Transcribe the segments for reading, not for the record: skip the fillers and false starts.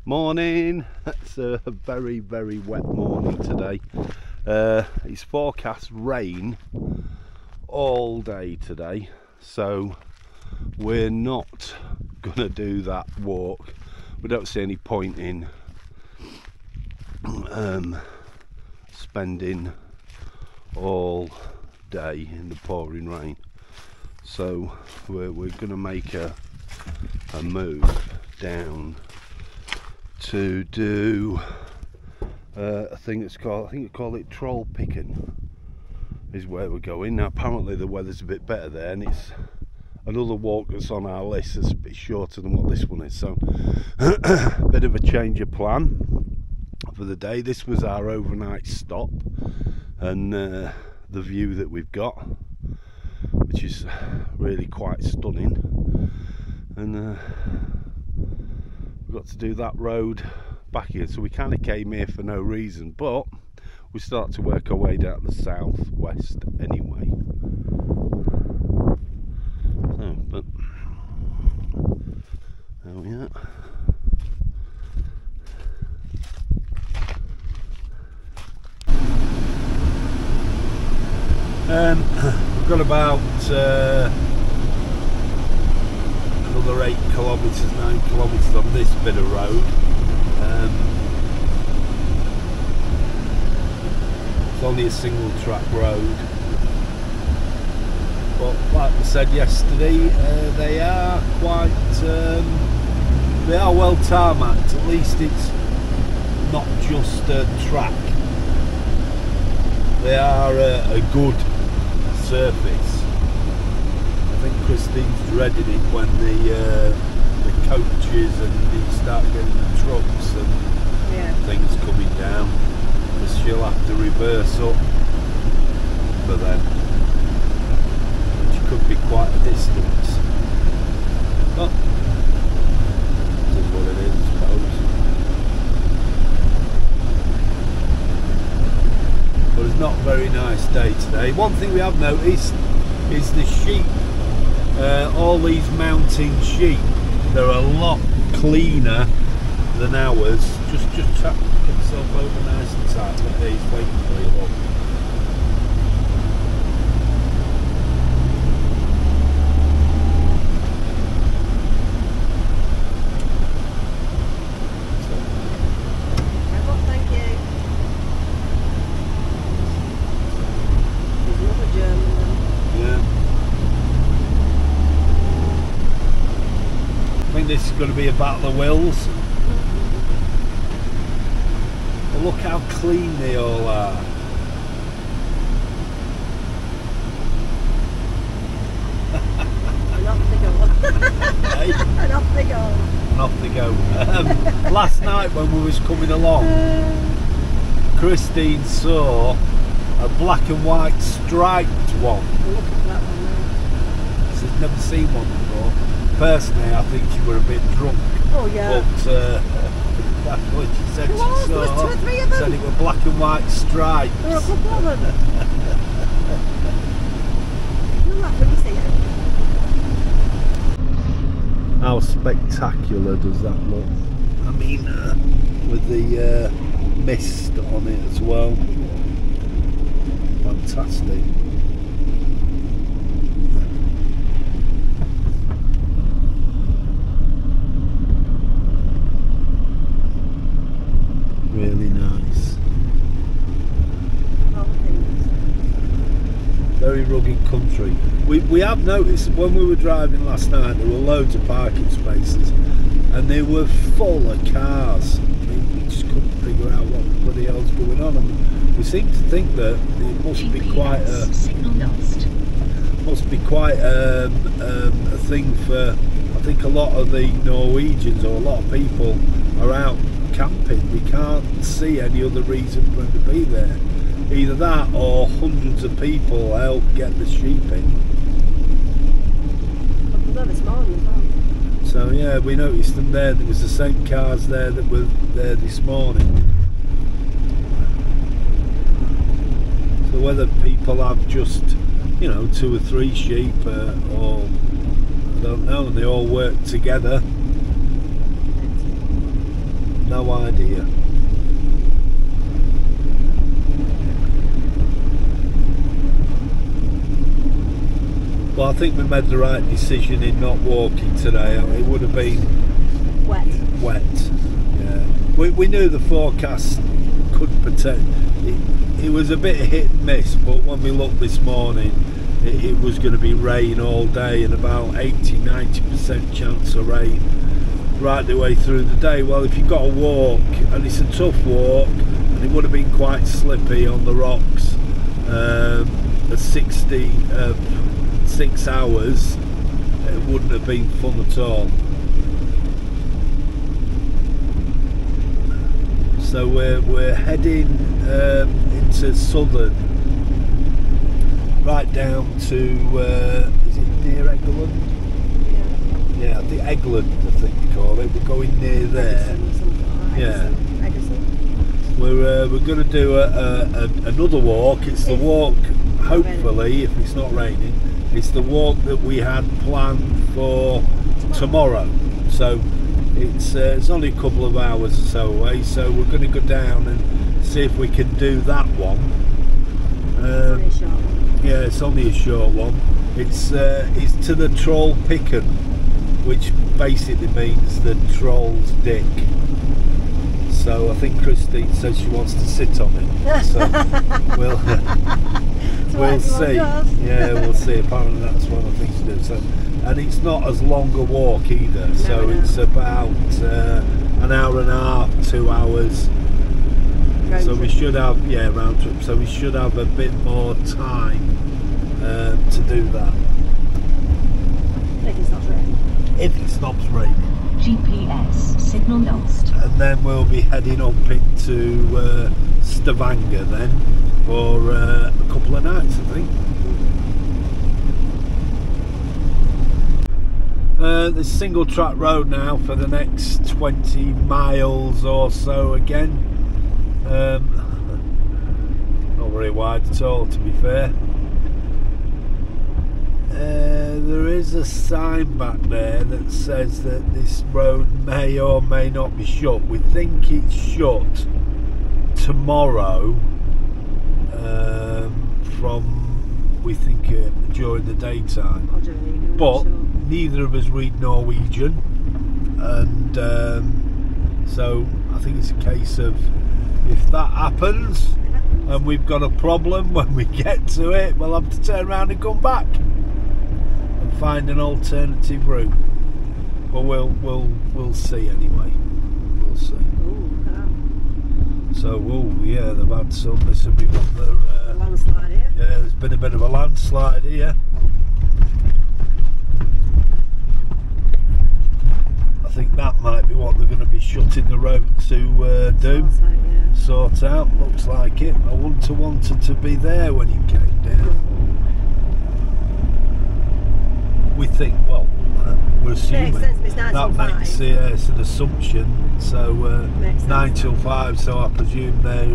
Morning. It's a very wet morning today. It's forecast rain all day today, so we're not gonna do that walk. We don't see any point in spending all day in the pouring rain, so we're gonna make a move down to do a thing that's called, I think we call it Trollpikken, is where we're going. Now apparently the weather's a bit better there, and it's another walk that's on our list that's a bit shorter than what this one is, so a bit of a change of plan for the day. This was our overnight stop, and the view that we've got, which is really quite stunning, and got to do that road back here, so we kind of came here for no reason, but we start to work our way down the southwest anyway. So, but there we are. We've got about another 8 kilometres, 9 kilometres on this bit of road. It's only a single track road, but like we said yesterday, they are quite they are well tarmacked. At least it's not just a track, they are a good surface. I think Christine's dreaded it when the coaches and you start getting the trucks and things coming down, because she'll have to reverse up for them, which could be quite a distance. But this is what it is, I suppose. But it's not a very nice day today. One thing we have noticed is the sheep. All these mountain sheep, they're a lot cleaner than ours. Just tap yourself over nice and tight. Look, he's waiting for you. Look. Thank you. There's another German then. Yeah. I think this is going to be a battle of wills. But look how clean they all are. And off they go. Hey? And off they go. And off they go. Last night when we was coming along, Christine saw a black and white striped one. Look at that one now. She's never seen one before. Personally, I think she were a bit drunk. Oh yeah. But that's what she said. There was 2 or 3 of them. Said it were black and white stripes. There were a couple of them. You'll laugh when you see it. How spectacular does that look? I mean, with the mist on it as well. Fantastic. Really nice. Very rugged country. We have noticed when we were driving last night, there were loads of parking spaces and they were full of cars. I mean, we just couldn't figure out what bloody hell's going on, and we seem to think that it must be quite a thing for, I think a lot of the Norwegians, or a lot of people are out camping. We can't see any other reason for them to be there. Either that or hundreds of people help get the sheep in. Well, this morning as well. So yeah, we noticed them there. There was the same cars there that were there this morning. So whether people have just, you know, 2 or 3 sheep, or I don't know, and they all work together. no idea. Well, I think we made the right decision in not walking today. It would have been Wet. Yeah, we knew the forecast could it was a bit hit and miss, but when we looked this morning, it was going to be rain all day and about 80-90% chance of rain right the way through the day. Well, if you've got to walk, and it's a tough walk, and it would have been quite slippy on the rocks at 6 hours, it wouldn't have been fun at all. So we're heading into Southern, right down to is it near Eglin? Yeah, I think Eglin, I think they call it. We're going near there. Yeah. We're going to do another walk. It's the walk, hopefully, if it's not raining. It's the walk that we had planned for tomorrow. So it's only a couple of hours or so away. So we're going to go down and see if we can do that one. Yeah, it's only a short one. It's to the Trollpikken, which basically means the troll's dick. So I think Christine says she wants to sit on it. So we'll see. Yeah, we'll see. Apparently that's one of the things to do. So, and it's not as long a walk either. So it's about an hour and a half, 2 hours. So we should have, round trip. So we should have a bit more time to do that. If it stops raining. If it stops raining. GPS signal lost. And then we'll be heading up into Stavanger then for a couple of nights, I think. There's single track road now for the next 20 miles or so again. Not very wide at all, to be fair. There is a sign back there that says that this road may or may not be shut. We think it's shut tomorrow we think during the daytime, but neither of us read Norwegian, and so I think it's a case of if that happens and we've got a problem when we get to it, we'll have to turn around and come back and find an alternative route. But we'll see anyway. We'll see. So yeah, they've had some. This will be one that landslide here. yeah, there's been a bit of a landslide here. I think that might be what they're going to be shutting the road to do. Sort out, looks like it. I wouldn't have wanted to be there when it came down. We think, well, we're assuming that makes it's an assumption. So 9 till 5. So I presume they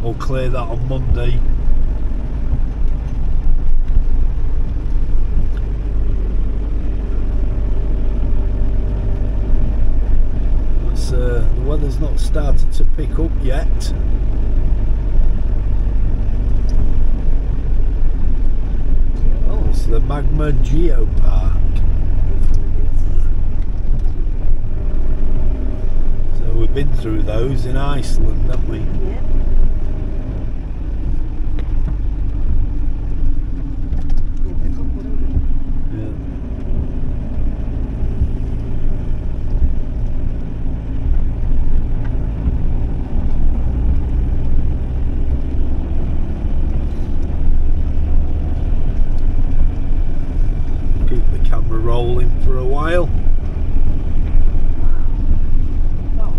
will clear that on Monday. The weather's not started to pick up yet. Oh, it's the Magma Geopark. So we've been through those in Iceland, haven't we? Yep. Rolling for a while. Wow,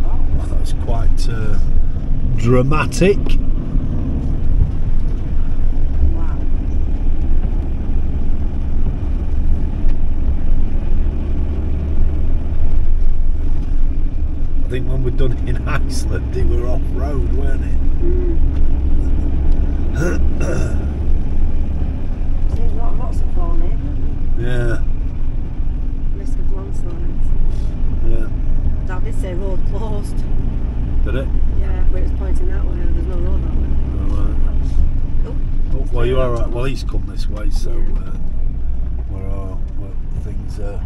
that was quite dramatic. Wow. I think when we're done in Iceland, they were off road, weren't it? There's lots of falling. Yeah. Risk of landslides. Yeah. That did say road closed. Did it? Yeah, but it's pointing that way, there's no road that way. Alright. Oh, Oh, well, you're alright. Well, he's come this way, so Yeah. things are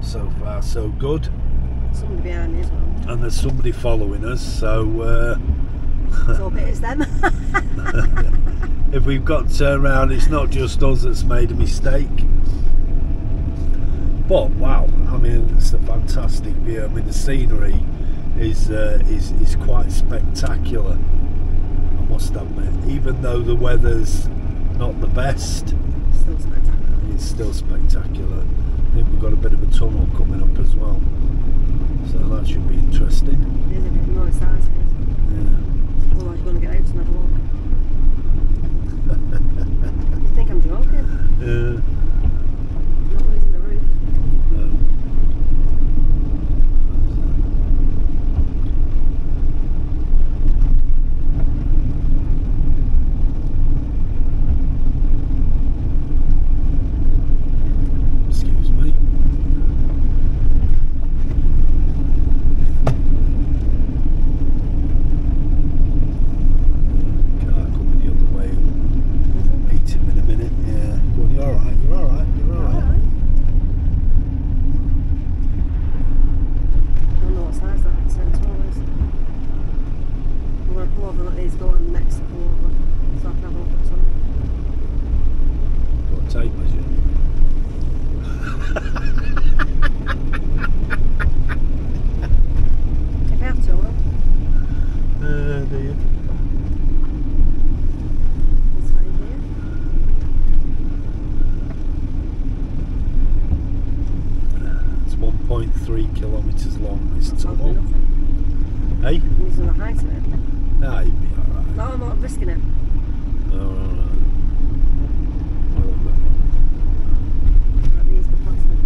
so far so good. somebody behind me as well. And there's somebody following us, so So but it's them. if we've got to turn around, it's not just us that's made a mistake. But wow, I mean, it's a fantastic view. I mean, the scenery is quite spectacular, I must admit. Even though the weather's not the best, Still spectacular. it's still spectacular. I think we've got a bit of a tunnel coming up as well, so that should be interesting. It is a bit more exciting. Yeah. Otherwise you're going to get out and have a look. You think I'm joking? Yeah. I'm not losing the roof. No. Excuse me. Car coming the other way. Meet him in a minute. Yeah. Well, you're alright. You're alright. You're alright. I don't know what size that Centaur is. I'm going to pull over and let these go and next pull over so I can have a look at something. Got a tape measure. If I have to, I will. Do you? This way here. It's 1.3 kilometres long, this That's hardly tunnel. nothing. Hey? These are the height of it. Ah, you'd be alright. No, I'm not risking it. Alright. Let these go past me.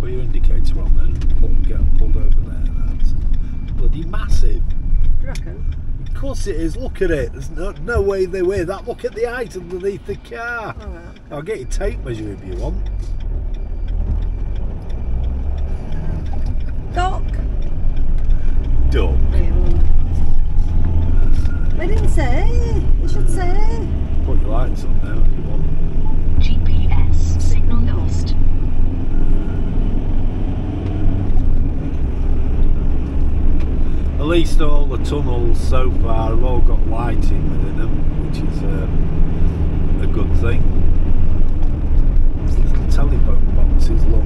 Put your indicator on then. Get pulled over there. That's bloody massive. Do you reckon? Of course it is. Look at it. There's no way they weigh that. Look at the height underneath the car. Alright. I'll get your tape measure if you want. Doc! Duck. I didn't say. You should say. Put your lights on now if you want. GPS signal lost. At least all the tunnels so far have all got lighting within them, which is a good thing. Little telephone boxes, look.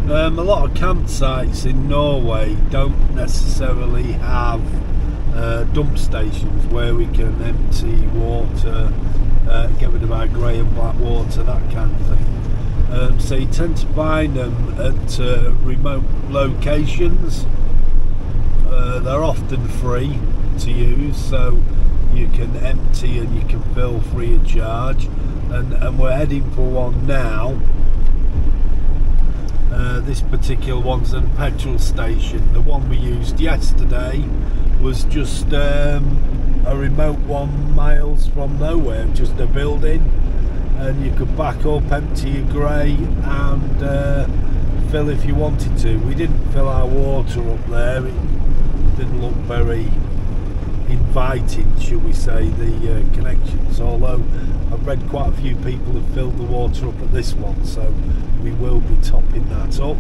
A lot of campsites in Norway don't necessarily have dump stations where we can empty water, get rid of our grey and black water, that kind of thing. So you tend to find them at remote locations. They're often free to use, so you can empty and you can fill free of charge. And we're heading for one now. This particular one's at a petrol station. The one we used yesterday was just a remote 1 miles from nowhere, just a building, and you could back up, empty your grey and fill if you wanted to. We didn't fill our water up there. It didn't look very inviting, shall we say, the connections, although I've read quite a few people have filled the water up at this one, so we will be topping that up.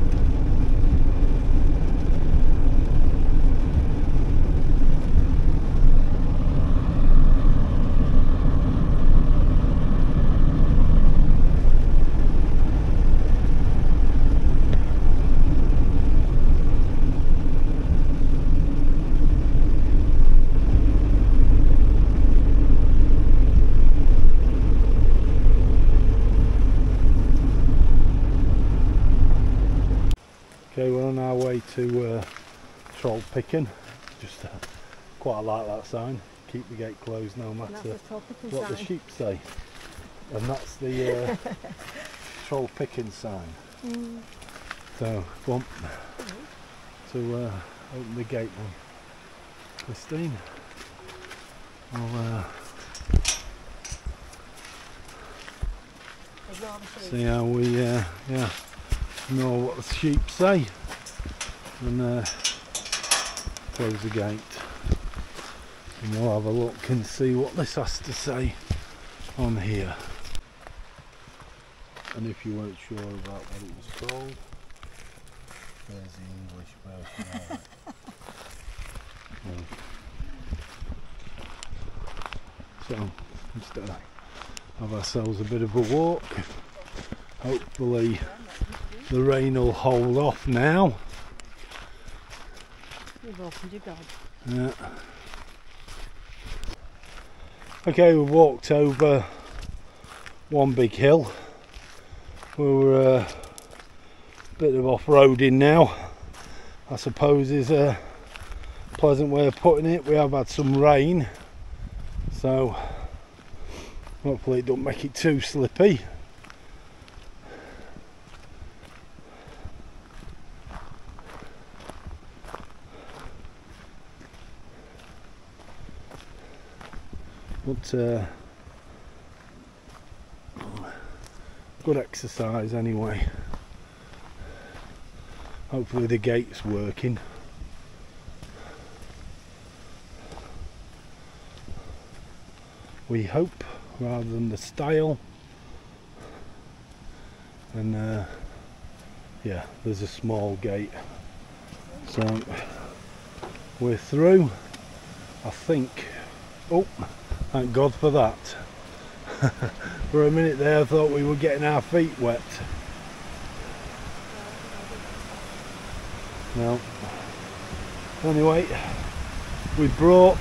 Okay, we're on our way to Trollpikken. Just quite like that sign. Keep the gate closed no matter what the sheep say. And that's the Trollpikken sign. So, go on to open the gate then. Christine, I'll See how we know what the sheep say, and close the gate, and we'll have a look and see what this has to say on here. And if you weren't sure about what it was called, there's the English version of it. So, just have ourselves a bit of a walk. Hopefully the rain will hold off now. You've opened your God. Yeah. Okay, we've walked over one big hill. We're a bit of off-roading now, I suppose is a pleasant way of putting it. We have had some rain, so hopefully it don't make it too slippy. But good exercise anyway. Hopefully the gate's working. We hope, rather than the style. And yeah, there's a small gate. So we're through, I think. Oh, thank God for that. For a minute there I thought we were getting our feet wet. No. Anyway, we brought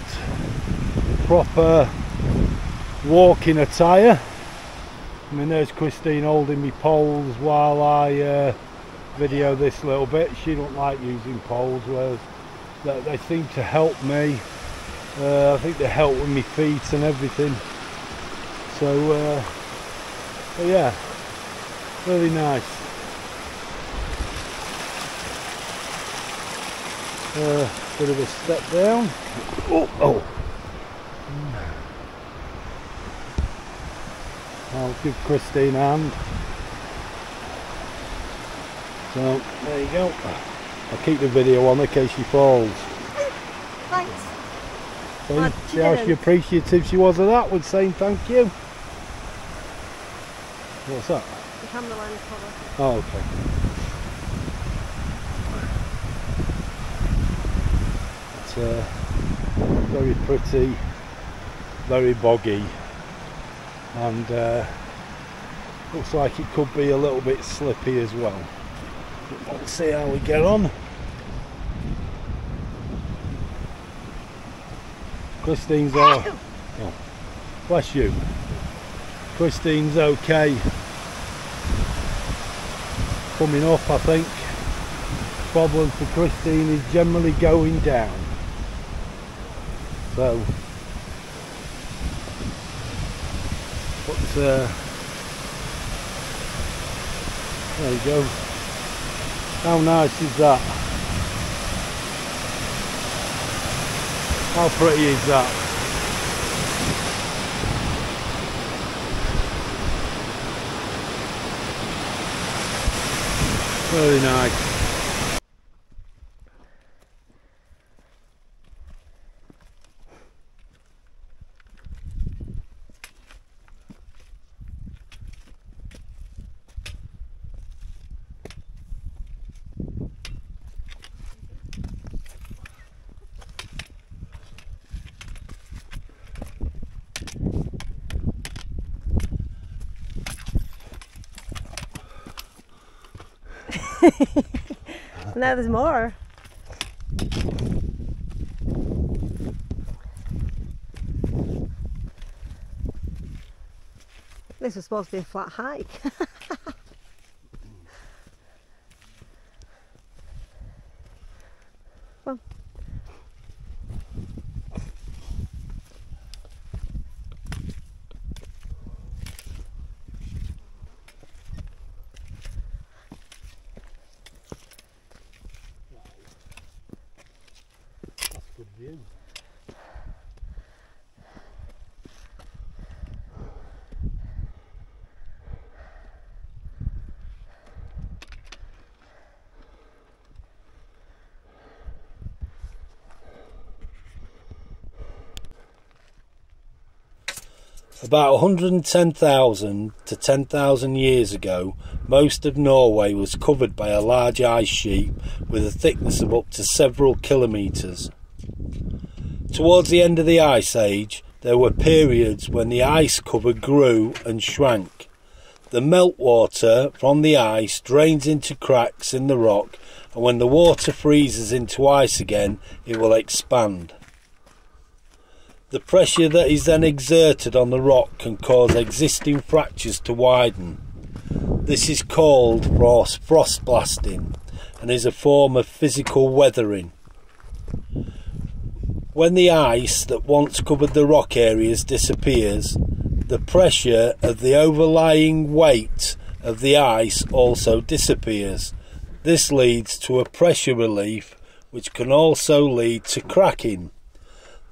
proper walking attire. I mean, there's Christine holding me poles while I video this little bit. She don't like using poles, whereas they seem to help me. I think they help with my feet and everything. So but yeah, really nice. Bit of a step down. Oh. I'll give Christine a hand. So there you go. I'll keep the video on in case she falls. Thanks. See how she appreciative she was of that with saying thank you. What's that? The camera lens cover. Oh, okay. It's very pretty, very boggy, and looks like it could be a little bit slippy as well. But let's see how we get on. Christine's oh, bless you. Christine's okay. Coming up, I think. Problem for Christine is generally going down. So, but there you go. How nice is that? How pretty is that? Very nice. Now there's more. This was supposed to be a flat hike. Well. Good view. About 110,000 to 10,000 years ago, most of Norway was covered by a large ice sheet with a thickness of up to several kilometres. Towards the end of the Ice Age, there were periods when the ice cover grew and shrank. The meltwater from the ice drains into cracks in the rock, and when the water freezes into ice again, it will expand. The pressure that is then exerted on the rock can cause existing fractures to widen. This is called frost blasting and is a form of physical weathering. When the ice that once covered the rock areas disappears, the pressure of the overlying weight of the ice also disappears. This leads to a pressure relief, which can also lead to cracking.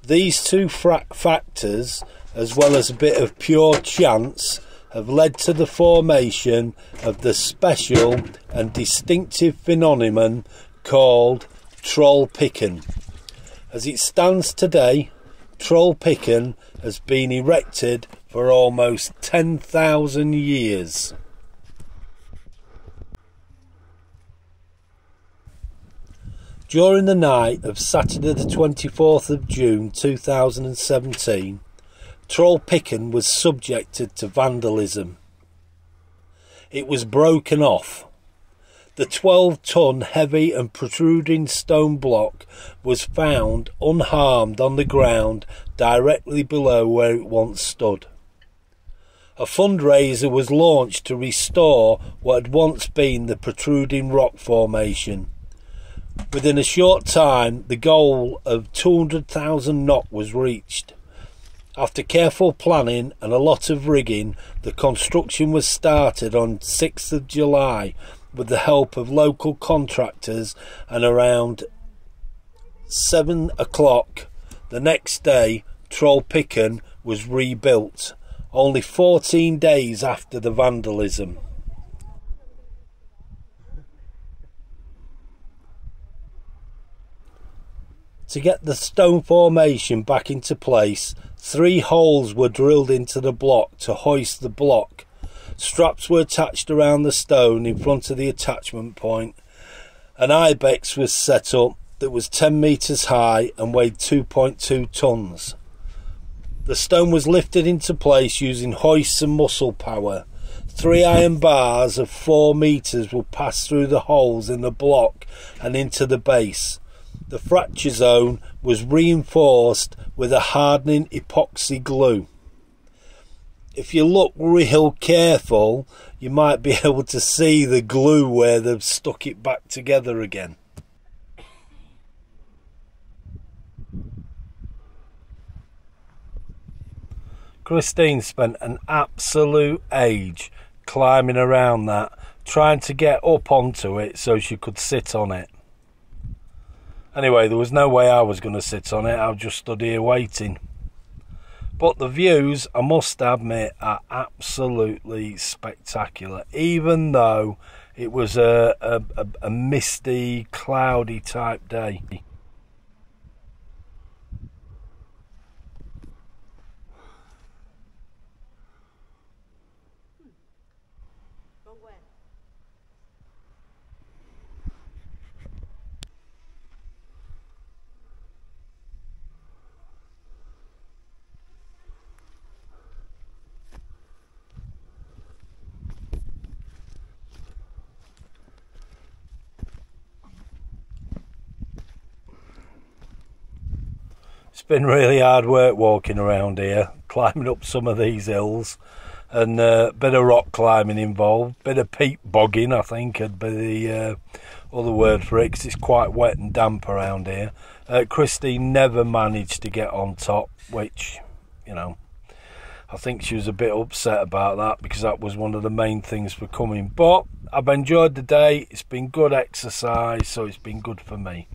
These two factors, as well as a bit of pure chance, have led to the formation of the special and distinctive phenomenon called Trollpikken. As it stands today, Trollpikken has been erected for almost 10,000 years. During the night of Saturday the 24th of June 2017, Trollpikken was subjected to vandalism. It was broken off. The 12-ton heavy and protruding stone block was found unharmed on the ground directly below where it once stood. A fundraiser was launched to restore what had once been the protruding rock formation. Within a short time, the goal of 200,000 NOK was reached. After careful planning and a lot of rigging, the construction was started on 6th of July with the help of local contractors, and around 7 o'clock the next day, Trollpikken was rebuilt, only 14 days after the vandalism. To get the stone formation back into place, 3 holes were drilled into the block to hoist the block. Straps were attached around the stone in front of the attachment point. An ibex was set up that was 10 metres high and weighed 2.2 tonnes. The stone was lifted into place using hoists and muscle power. 3 iron bars of 4 metres will pass through the holes in the block and into the base. The fracture zone was reinforced with a hardening epoxy glue. If you look real careful, you might be able to see the glue where they've stuck it back together again. Christine spent an absolute age climbing around that, trying to get up onto it so she could sit on it. Anyway, there was no way I was going to sit on it. I just stood here waiting. But the views, I must admit, are absolutely spectacular. Even though it was a misty, cloudy type day. It's been really hard work walking around here, climbing up some of these hills, and a bit of rock climbing involved, bit of peat bogging I think would be the other word for it, because it's quite wet and damp around here. Christine never managed to get on top, which, you know, I think she was a bit upset about that, because that was one of the main things for coming. But I've enjoyed the day, it's been good exercise, so it's been good for me.